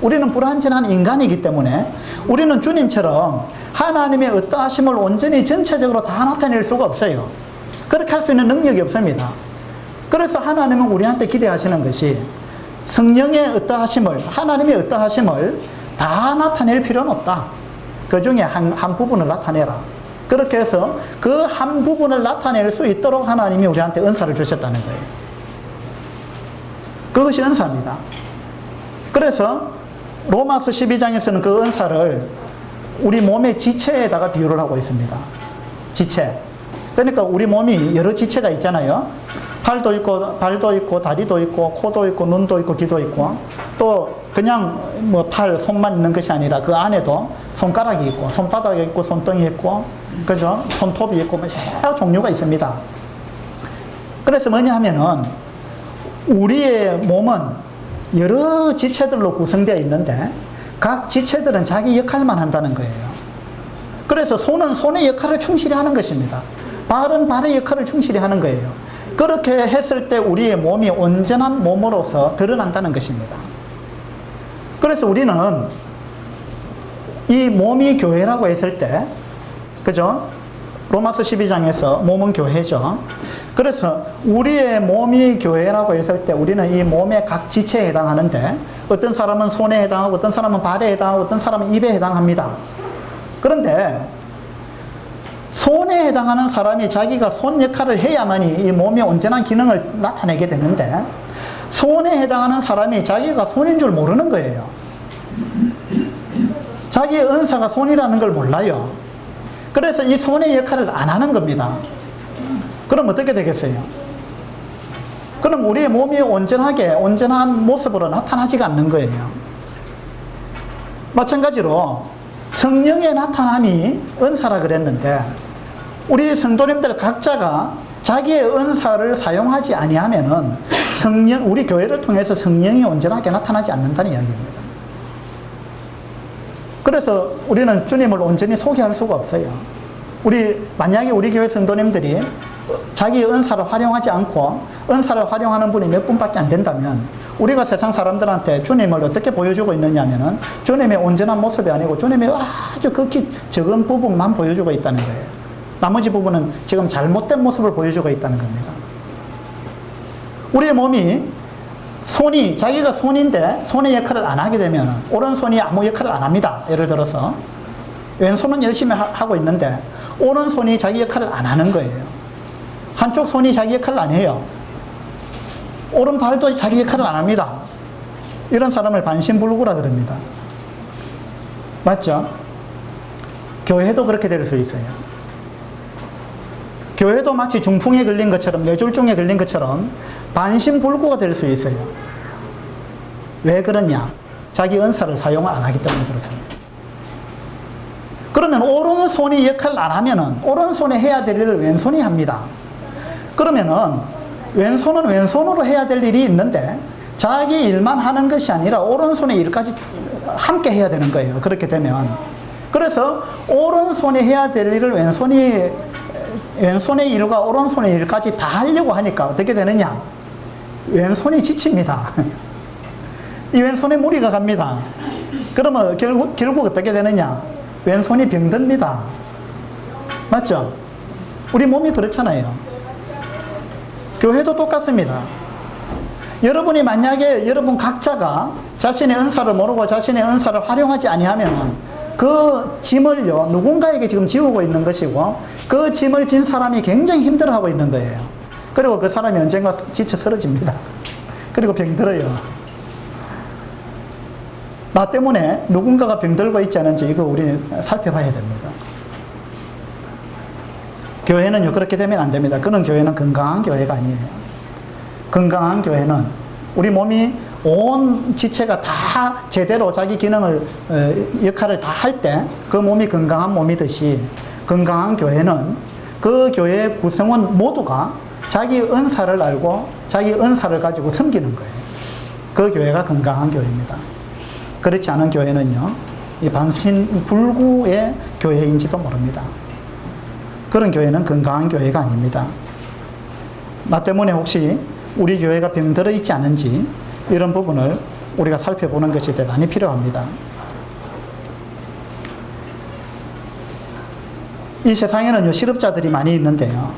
우리는 불완전한 인간이기 때문에 우리는 주님처럼 하나님의 어떠하심을 온전히 전체적으로 다 나타낼 수가 없어요. 그렇게 할 수 있는 능력이 없습니다. 그래서 하나님은 우리한테 기대하시는 것이 성령의 어떠하심을, 하나님의 어떠하심을 다 나타낼 필요는 없다. 그 중에 한 부분을 나타내라. 그렇게 해서 그 한 부분을 나타낼 수 있도록 하나님이 우리한테 은사를 주셨다는 거예요. 그것이 은사입니다. 그래서 로마서 12장에서는 그 은사를 우리 몸의 지체에다가 비유를 하고 있습니다. 지체. 그러니까 우리 몸이 여러 지체가 있잖아요. 팔도 있고, 발도 있고, 다리도 있고, 코도 있고, 눈도 있고, 귀도 있고, 또 그냥 뭐 팔, 손만 있는 것이 아니라 그 안에도 손가락이 있고, 손바닥이 있고, 손등이 있고, 그죠? 손톱이 있고, 뭐 여러 종류가 있습니다. 그래서 뭐냐 하면은 우리의 몸은 여러 지체들로 구성되어 있는데 각 지체들은 자기 역할만 한다는 거예요. 그래서 손은 손의 역할을 충실히 하는 것입니다. 발은 발의 역할을 충실히 하는 거예요. 그렇게 했을 때 우리의 몸이 온전한 몸으로서 드러난다는 것입니다. 그래서 우리는 이 몸이 교회라고 했을 때, 그죠? 로마서 12장에서 몸은 교회죠. 그래서 우리의 몸이 교회라고 했을 때 우리는 이 몸의 각 지체에 해당하는데, 어떤 사람은 손에 해당하고, 어떤 사람은 발에 해당하고, 어떤 사람은 입에 해당합니다. 그런데 손에 해당하는 사람이 자기가 손 역할을 해야만이 이 몸의 온전한 기능을 나타내게 되는데, 손에 해당하는 사람이 자기가 손인 줄 모르는 거예요. 자기의 은사가 손이라는 걸 몰라요. 그래서 이 손의 역할을 안 하는 겁니다. 그럼 어떻게 되겠어요? 그럼 우리의 몸이 온전한 모습으로 나타나지가 않는 거예요. 마찬가지로 성령의 나타남이 은사라 그랬는데, 우리 성도님들 각자가 자기의 은사를 사용하지 아니하면은 우리 교회를 통해서 성령이 온전하게 나타나지 않는다는 이야기입니다. 그래서 우리는 주님을 온전히 소개할 수가 없어요. 만약에 우리 교회 성도님들이 자기의 은사를 활용하지 않고 은사를 활용하는 분이 몇 분밖에 안 된다면 우리가 세상 사람들한테 주님을 어떻게 보여주고 있느냐면은 주님의 온전한 모습이 아니고 주님의 아주 극히 적은 부분만 보여주고 있다는 거예요. 나머지 부분은 지금 잘못된 모습을 보여주고 있다는 겁니다. 우리의 몸이 자기가 손인데 손의 역할을 안 하게 되면 오른손이 아무 역할을 안 합니다. 예를 들어서 왼손은 열심히 하고 있는데 오른손이 자기 역할을 안 하는 거예요. 한쪽 손이 자기 역할을 안 해요. 오른발도 자기 역할을 안 합니다. 이런 사람을 반신불구라 그럽니다. 맞죠? 교회도 그렇게 될 수 있어요. 교회도 마치 중풍에 걸린 것처럼, 뇌졸중에 걸린 것처럼 반신불구가 될 수 있어요. 왜 그러냐? 자기 은사를 사용을 안 하기 때문에 그렇습니다. 그러면 오른손이 역할을 안 하면은 오른손에 해야 될 일을 왼손이 합니다. 그러면은 왼손은 왼손으로 해야 될 일이 있는데 자기 일만 하는 것이 아니라 오른손의 일까지 함께 해야 되는 거예요. 그렇게 되면. 그래서 오른손이 해야 될 일을 왼손의 일과 오른손의 일까지 다 하려고 하니까 어떻게 되느냐? 왼손이 지칩니다. 이 왼손에 무리가 갑니다. 그러면 결국 어떻게 되느냐? 왼손이 병듭니다. 맞죠? 우리 몸이 그렇잖아요. 교회도 똑같습니다. 여러분이 만약에 여러분 각자가 자신의 은사를 모르고 자신의 은사를 활용하지 아니하면 그 짐을요 누군가에게 지금 지우고 있는 것이고 그 짐을 진 사람이 굉장히 힘들어하고 있는 거예요. 그리고 그 사람이 언젠가 지쳐 쓰러집니다. 그리고 병들어요. 나 때문에 누군가가 병들고 있지 않은지 이거 우리 살펴봐야 됩니다. 교회는요, 그렇게 되면 안 됩니다. 그런 교회는 건강한 교회가 아니에요. 건강한 교회는 우리 몸이 온 지체가 다 제대로 자기 기능을, 역할을 다 할 때 그 몸이 건강한 몸이듯이 건강한 교회는 그 교회의 구성원 모두가 자기 은사를 알고 자기 은사를 가지고 섬기는 거예요. 그 교회가 건강한 교회입니다. 그렇지 않은 교회는요, 이 반신불구의 교회인지도 모릅니다. 그런 교회는 건강한 교회가 아닙니다. 나 때문에 혹시 우리 교회가 병들어 있지 않은지 이런 부분을 우리가 살펴보는 것이 대단히 필요합니다. 이 세상에는요, 실업자들이 많이 있는데요,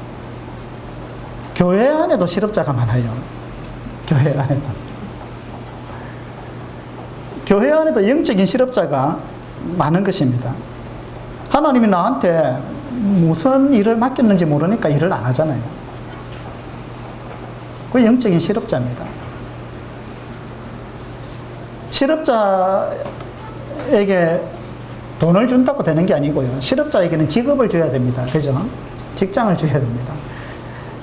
교회 안에도 실업자가 많아요. 교회 안에도. 교회 안에도 영적인 실업자가 많은 것입니다. 하나님이 나한테 무슨 일을 맡겼는지 모르니까 일을 안 하잖아요. 그 영적인 실업자입니다. 실업자에게 돈을 준다고 되는 게 아니고요. 실업자에게는 직업을 줘야 됩니다. 그죠? 직장을 줘야 됩니다.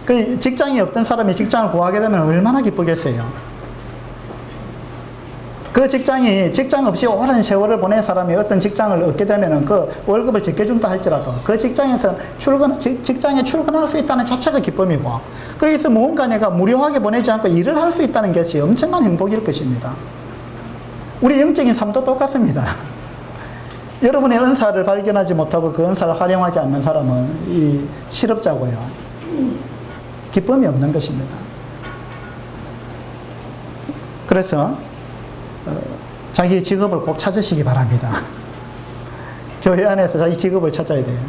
그 직장이 없던 사람이 직장을 구하게 되면 얼마나 기쁘겠어요. 그 직장이 직장 없이 오랜 세월을 보낸 사람이 어떤 직장을 얻게 되면 그 월급을 적게 준다 할지라도 그 직장에서 직장에 출근할 수 있다는 자체가 기쁨이고, 거기서 무언가 내가 무료하게 보내지 않고 일을 할 수 있다는 것이 엄청난 행복일 것입니다. 우리 영적인 삶도 똑같습니다. 여러분의 은사를 발견하지 못하고 그 은사를 활용하지 않는 사람은 이 실업자고요. 기쁨이 없는 것입니다. 그래서 자기 직업을 꼭 찾으시기 바랍니다. 교회 안에서 자기 직업을 찾아야 돼요.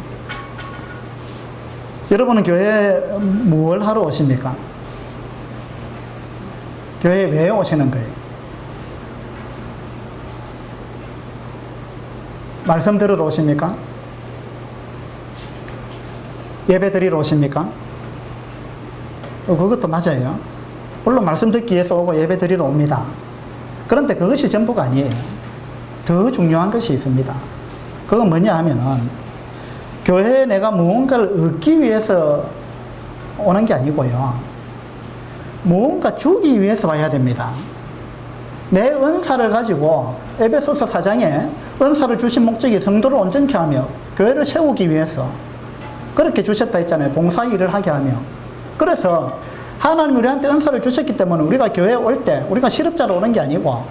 여러분은 교회에 뭘 하러 오십니까? 교회에 왜 오시는 거예요? 말씀 들으러 오십니까? 예배 드리러 오십니까? 그것도 맞아요. 물론 말씀 듣기 위해서 오고 예배 드리러 옵니다. 그런데 그것이 전부가 아니에요. 더 중요한 것이 있습니다. 그건 뭐냐 하면은, 교회에 내가 무언가를 얻기 위해서 오는 게 아니고요, 무언가 주기 위해서 와야 됩니다. 내 은사를 가지고 에베소서 4장에 은사를 주신 목적이 성도를 온전케 하며 교회를 세우기 위해서 그렇게 주셨다 했잖아요. 봉사 일을 하게 하며. 그래서 하나님 우리한테 은사를 주셨기 때문에 우리가 교회에 올 때 우리가 실업자로 오는 게 아니고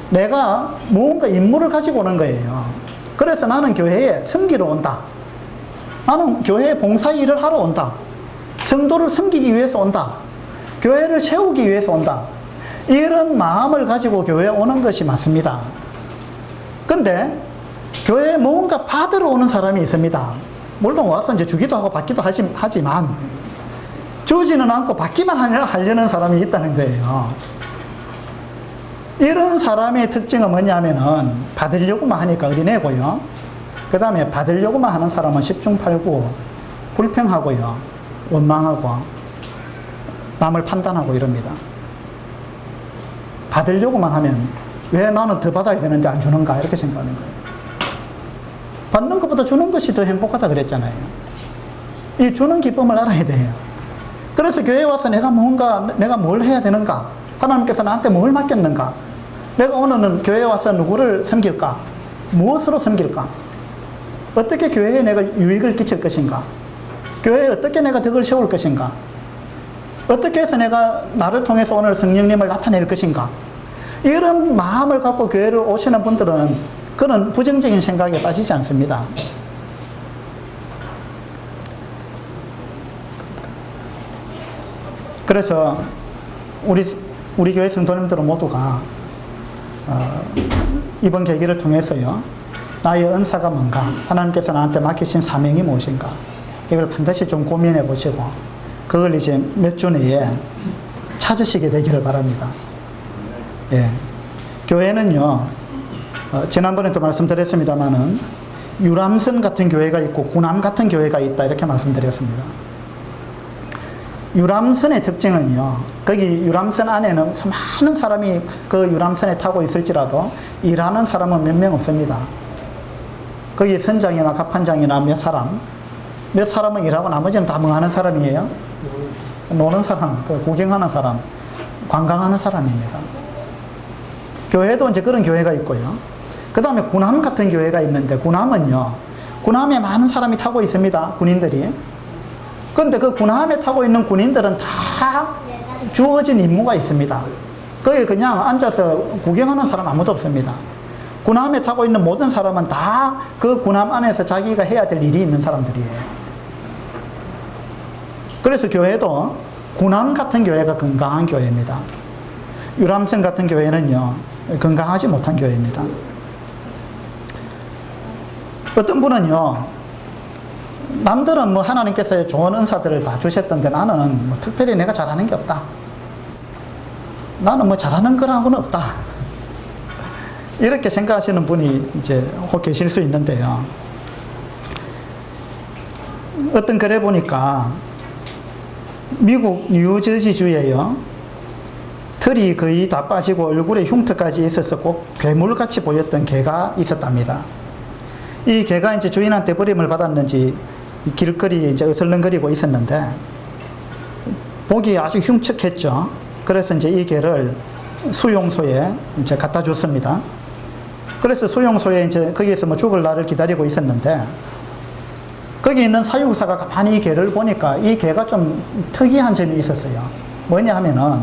내가 무언가 임무를 가지고 오는 거예요. 그래서 나는 교회에 섬기러 온다. 나는 교회에 봉사 일을 하러 온다. 성도를 섬기기 위해서 온다. 교회를 세우기 위해서 온다. 이런 마음을 가지고 교회에 오는 것이 맞습니다. 근데 교회에 뭔가 받으러 오는 사람이 있습니다. 물론 와서 이제 주기도 하고 받기도 하지만 주지는 않고 받기만 하려는 사람이 있다는 거예요. 이런 사람의 특징은 뭐냐면은 받으려고만 하니까 어린애고요. 그 다음에 받으려고만 하는 사람은 10중 8구 불평하고요, 원망하고 남을 판단하고 이럽니다. 받으려고만 하면 왜 나는 더 받아야 되는데 안 주는가 이렇게 생각하는 거예요. 받는 것보다 주는 것이 더 행복하다 그랬잖아요. 이 주는 기쁨을 알아야 돼요. 그래서 교회에 와서 내가 뭘 해야 되는가? 하나님께서 나한테 뭘 맡겼는가? 내가 오늘은 교회에 와서 누구를 섬길까? 무엇으로 섬길까? 어떻게 교회에 내가 유익을 끼칠 것인가? 교회에 어떻게 내가 덕을 세울 것인가? 어떻게 해서 내가 나를 통해서 오늘 성령님을 나타낼 것인가? 이런 마음을 갖고 교회를 오시는 분들은 그런 부정적인 생각에 빠지지 않습니다. 그래서 우리 교회 성도님들은 모두가 이번 계기를 통해서요, 나의 은사가 뭔가, 하나님께서 나한테 맡기신 사명이 무엇인가, 이걸 반드시 좀 고민해 보시고 그걸 이제 몇 주 내에 찾으시게 되기를 바랍니다. 예. 교회는요, 지난번에도 말씀드렸습니다만은 유람선 같은 교회가 있고 군함 같은 교회가 있다 이렇게 말씀드렸습니다. 유람선의 특징은요, 거기 유람선 안에는 수많은 사람이 그 유람선에 타고 있을지라도 일하는 사람은 몇 명 없습니다. 거기 선장이나 갑판장이나 몇 사람은 일하고 나머지는 다 뭐 하는 사람이에요? 노는 사람, 구경하는 사람, 관광하는 사람입니다. 교회도 이제 그런 교회가 있고요. 그 다음에 군함 같은 교회가 있는데, 군함에 많은 사람이 타고 있습니다. 군인들이. 그런데 그 군함에 타고 있는 군인들은 다 주어진 임무가 있습니다. 거기 그냥 앉아서 구경하는 사람 아무도 없습니다. 군함에 타고 있는 모든 사람은 다 그 군함 안에서 자기가 해야 될 일이 있는 사람들이에요. 그래서 교회도 군함 같은 교회가 건강한 교회입니다. 유람선 같은 교회는요, 건강하지 못한 교회입니다. 어떤 분은요, 남들은 뭐 하나님께서 좋은 은사들을 다 주셨던데 나는 뭐 특별히 내가 잘하는 게 없다. 나는 뭐 잘하는 거라고는 없다. 이렇게 생각하시는 분이 이제 혹 계실 수 있는데요. 어떤 글에 보니까 미국 뉴저지주에요, 털이 거의 다 빠지고 얼굴에 흉터까지 있어서 꼭 괴물같이 보였던 개가 있었답니다. 이 개가 이제 주인한테 버림을 받았는지 길거리에 이제 어슬렁거리고 있었는데 보기 아주 흉측했죠. 그래서 이제 이 개를 수용소에 이제 갖다 줬습니다. 그래서 수용소에 이제 거기에서 뭐 죽을 날을 기다리고 있었는데, 거기 있는 사육사가 가만히 이 개를 보니까 이 개가 좀 특이한 점이 있었어요. 뭐냐 하면은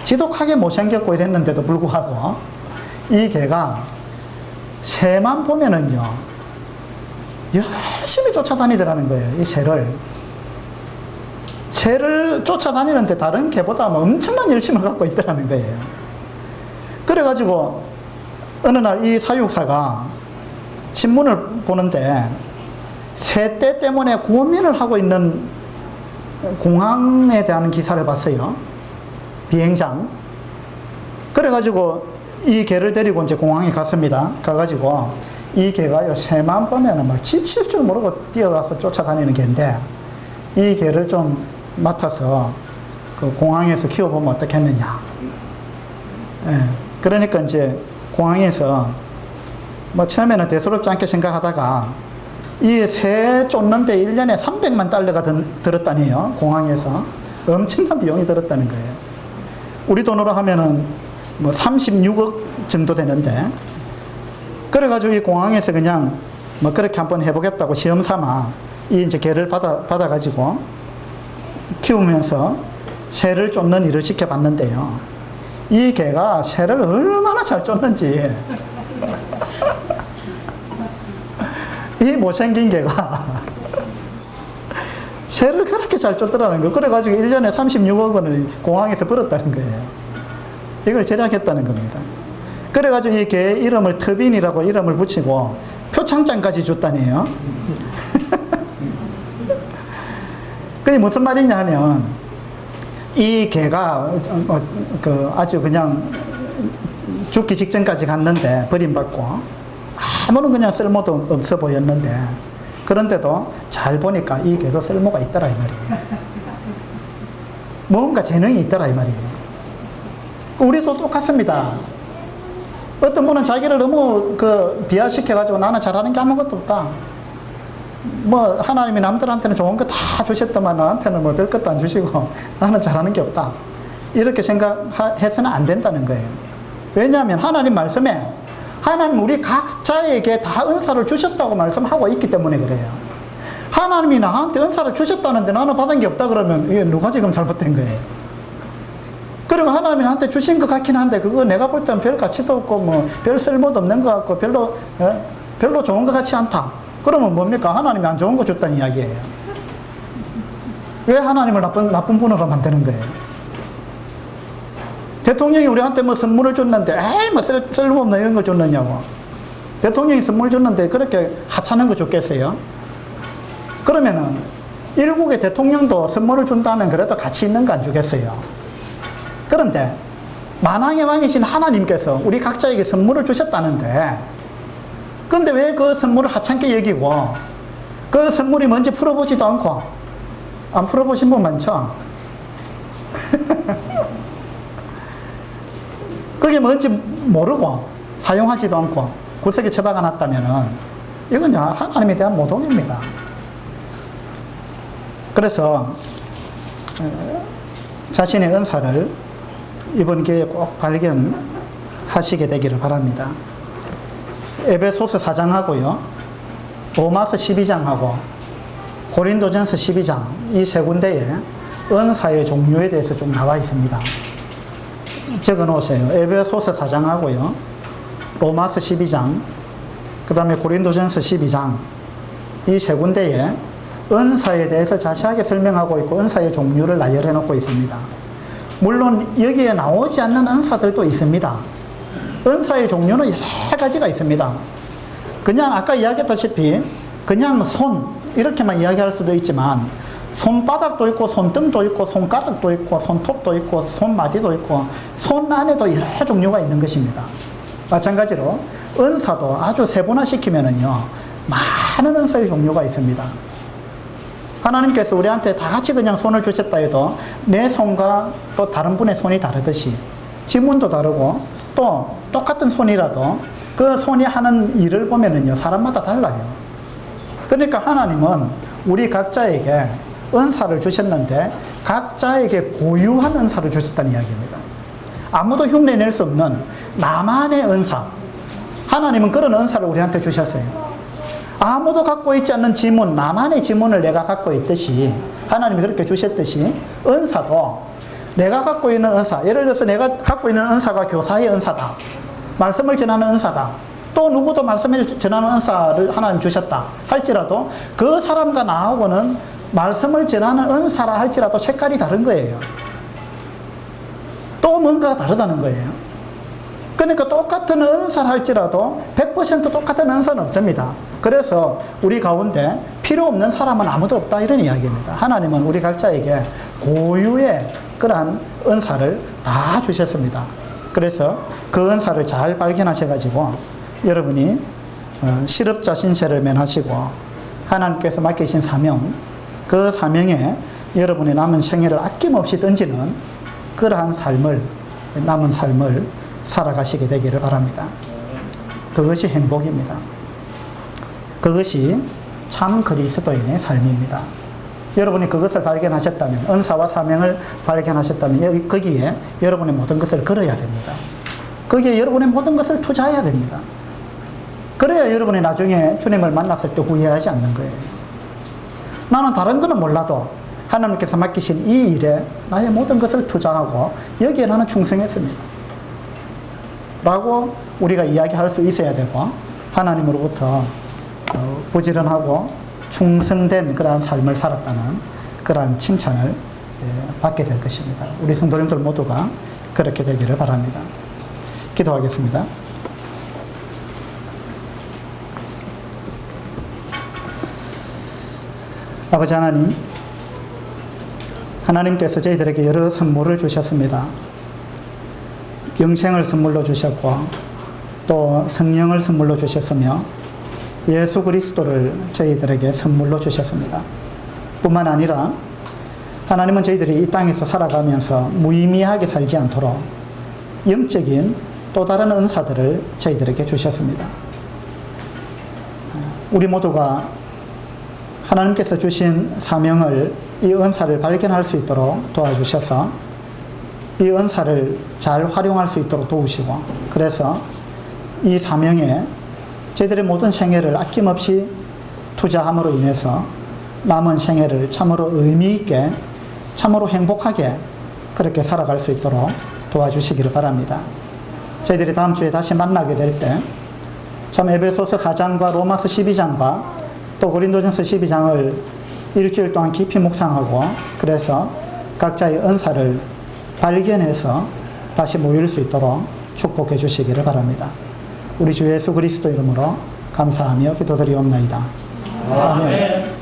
지독하게 못생겼고 이랬는데도 불구하고 이 개가 새만 보면은요, 열심히 쫓아다니더라는 거예요. 이 새를 쫓아다니는데 다른 개보다 뭐 엄청난 열심을 갖고 있더라는 거예요. 그래가지고 어느 날 이 사육사가 신문을 보는데 새떼 때문에 고민을 하고 있는 공항에 대한 기사를 봤어요. 비행장. 그래가지고 이 개를 데리고 이제 공항에 갔습니다. 가가지고 이 개가 새만 보면은 막 지칠 줄 모르고 뛰어가서 쫓아다니는 개인데, 이 개를 좀 맡아서 그 공항에서 키워보면 어떻겠느냐. 예. 그러니까 이제 공항에서 뭐 처음에는 대수롭지 않게 생각하다가 이 새 쫓는데 1년에 300만 달러가 들었다니요. 공항에서. 엄청난 비용이 들었다는 거예요. 우리 돈으로 하면은 뭐 36억 정도 되는데, 그래가지고 이 공항에서 그냥 뭐 그렇게 한번 해보겠다고 시험 삼아 이 이제 개를 받아가지고 키우면서 새를 쫓는 일을 시켜봤는데요. 이 개가 새를 얼마나 잘 쫓는지. 이 못생긴 개가 새를 그렇게 잘 쫓더라는 거. 그래가지고 1년에 36억 원을 공항에서 벌었다는 거예요. 이걸 절약했다는 겁니다. 그래가지고 이 개 이름을 터빈이라고 이름을 붙이고 표창장까지 줬다네요. 그게 무슨 말이냐 하면, 이 개가 아주 그냥 죽기 직전까지 갔는데 버림받고 아무런 그냥 쓸모도 없어 보였는데, 그런데도 잘 보니까 이 개도 쓸모가 있더라 이 말이에요. 뭔가 재능이 있더라 이 말이에요. 우리도 똑같습니다. 어떤 분은 자기를 너무 비하시켜가지고 나는 잘하는 게 아무것도 없다. 뭐 하나님이 남들한테는 좋은 거 다 주셨더만 나한테는 뭐 별 것도 안 주시고 나는 잘하는 게 없다. 이렇게 생각해서는 안 된다는 거예요. 왜냐하면 하나님 말씀에 하나님 우리 각자에게 다 은사를 주셨다고 말씀하고 있기 때문에 그래요. 하나님이 나한테 은사를 주셨다는데 나는 받은 게 없다 그러면 이게 누가 지금 잘못된 거예요. 그리고 하나님이 나한테 주신 것 같긴 한데 그거 내가 볼 때는 별 가치도 없고 뭐 별 쓸모도 없는 것 같고 별로 좋은 것 같지 않다. 그러면 뭡니까? 하나님이 안 좋은 거 줬다는 이야기예요. 왜 하나님을 나쁜 분으로 만드는 거예요? 대통령이 우리한테 뭐 선물을 줬는데 에이 뭐 쓸모없는 이런 걸 줬느냐고. 대통령이 선물 줬는데 그렇게 하찮은 거 줬겠어요? 그러면은 일국의 대통령도 선물을 준다면 그래도 가치 있는 거 안 주겠어요? 그런데 만왕의 왕이신 하나님께서 우리 각자에게 선물을 주셨다는데, 근데 왜 그 선물을 하찮게 여기고 그 선물이 뭔지 풀어보지도 않고, 안 풀어보신 분 많죠? 그게 뭔지 모르고 사용하지도 않고 구석에 처박아 놨다면은 이건 하나님에 대한 모독입니다. 그래서 자신의 은사를 이번 기회에 꼭 발견하시게 되기를 바랍니다. 에베소서 4장하고요, 로마서 12장하고 고린도전서 12장 이 세 군데에 은사의 종류에 대해서 좀 나와 있습니다. 적어 놓으세요. 에베소서 4장하고요, 로마서 12장, 그 다음에 고린도전서 12장 이 세 군데에 은사에 대해서 자세하게 설명하고 있고 은사의 종류를 나열해 놓고 있습니다. 물론 여기에 나오지 않는 은사들도 있습니다. 은사의 종류는 여러 가지가 있습니다. 그냥 아까 이야기했다시피 그냥 손 이렇게만 이야기할 수도 있지만 손바닥도 있고 손등도 있고 손가락도 있고 손톱도 있고 손마디도 있고 손 안에도 여러 종류가 있는 것입니다. 마찬가지로 은사도 아주 세분화시키면은요 많은 은사의 종류가 있습니다. 하나님께서 우리한테 다 같이 그냥 손을 주셨다 해도 내 손과 또 다른 분의 손이 다르듯이 지문도 다르고 또 똑같은 손이라도 그 손이 하는 일을 보면은요 사람마다 달라요. 그러니까 하나님은 우리 각자에게 은사를 주셨는데 각자에게 고유한 은사를 주셨다는 이야기입니다. 아무도 흉내낼 수 없는 나만의 은사, 하나님은 그런 은사를 우리한테 주셨어요. 아무도 갖고 있지 않는 지문, 나만의 지문을 내가 갖고 있듯이 하나님이 그렇게 주셨듯이 은사도 내가 갖고 있는 은사, 예를 들어서 내가 갖고 있는 은사가 교사의 은사다, 말씀을 전하는 은사다, 또 누구도 말씀을 전하는 은사를 하나님 주셨다 할지라도 그 사람과 나하고는 말씀을 전하는 은사라 할지라도 색깔이 다른 거예요. 또 뭔가가 다르다는 거예요. 그러니까 똑같은 은사를 할지라도 100% 똑같은 은사는 없습니다. 그래서 우리 가운데 필요 없는 사람은 아무도 없다 이런 이야기입니다. 하나님은 우리 각자에게 고유의 그러한 은사를 다 주셨습니다. 그래서 그 은사를 잘 발견하셔가지고 여러분이 실업자 신세를 면하시고 하나님께서 맡기신 사명, 그 사명에 여러분의 남은 생애를 아낌없이 던지는 그러한 삶을, 남은 삶을 살아가시게 되기를 바랍니다. 그것이 행복입니다. 그것이 참 그리스도인의 삶입니다. 여러분이 그것을 발견하셨다면, 은사와 사명을 발견하셨다면 거기에 여러분의 모든 것을 걸어야 됩니다. 거기에 여러분의 모든 것을 투자해야 됩니다. 그래야 여러분이 나중에 주님을 만났을 때 후회하지 않는 거예요. 나는 다른 거는 몰라도 하나님께서 맡기신 이 일에 나의 모든 것을 투자하고 여기에 나는 충성했습니다 라고 우리가 이야기할 수 있어야 되고, 하나님으로부터 부지런하고 충성된 그러한 삶을 살았다는 그러한 칭찬을 받게 될 것입니다. 우리 성도님들 모두가 그렇게 되기를 바랍니다. 기도하겠습니다. 아버지 하나님, 하나님께서 저희들에게 여러 선물을 주셨습니다. 영생을 선물로 주셨고 또 성령을 선물로 주셨으며 예수 그리스도를 저희들에게 선물로 주셨습니다. 뿐만 아니라 하나님은 저희들이 이 땅에서 살아가면서 무의미하게 살지 않도록 영적인 또 다른 은사들을 저희들에게 주셨습니다. 우리 모두가 하나님께서 주신 사명을, 이 은사를 발견할 수 있도록 도와주셔서 이 은사를 잘 활용할 수 있도록 도우시고, 그래서 이 사명에 저희들의 모든 생애를 아낌없이 투자함으로 인해서 남은 생애를 참으로 의미있게, 참으로 행복하게 그렇게 살아갈 수 있도록 도와주시기를 바랍니다. 저희들이 다음 주에 다시 만나게 될 때 참 에베소서 4장과 로마서 12장과 또 고린도전서 12장을 일주일 동안 깊이 묵상하고, 그래서 각자의 은사를 발견해서 다시 모일 수 있도록 축복해 주시기를 바랍니다. 우리 주 예수 그리스도 이름으로 감사하며 기도드리옵나이다. 아멘.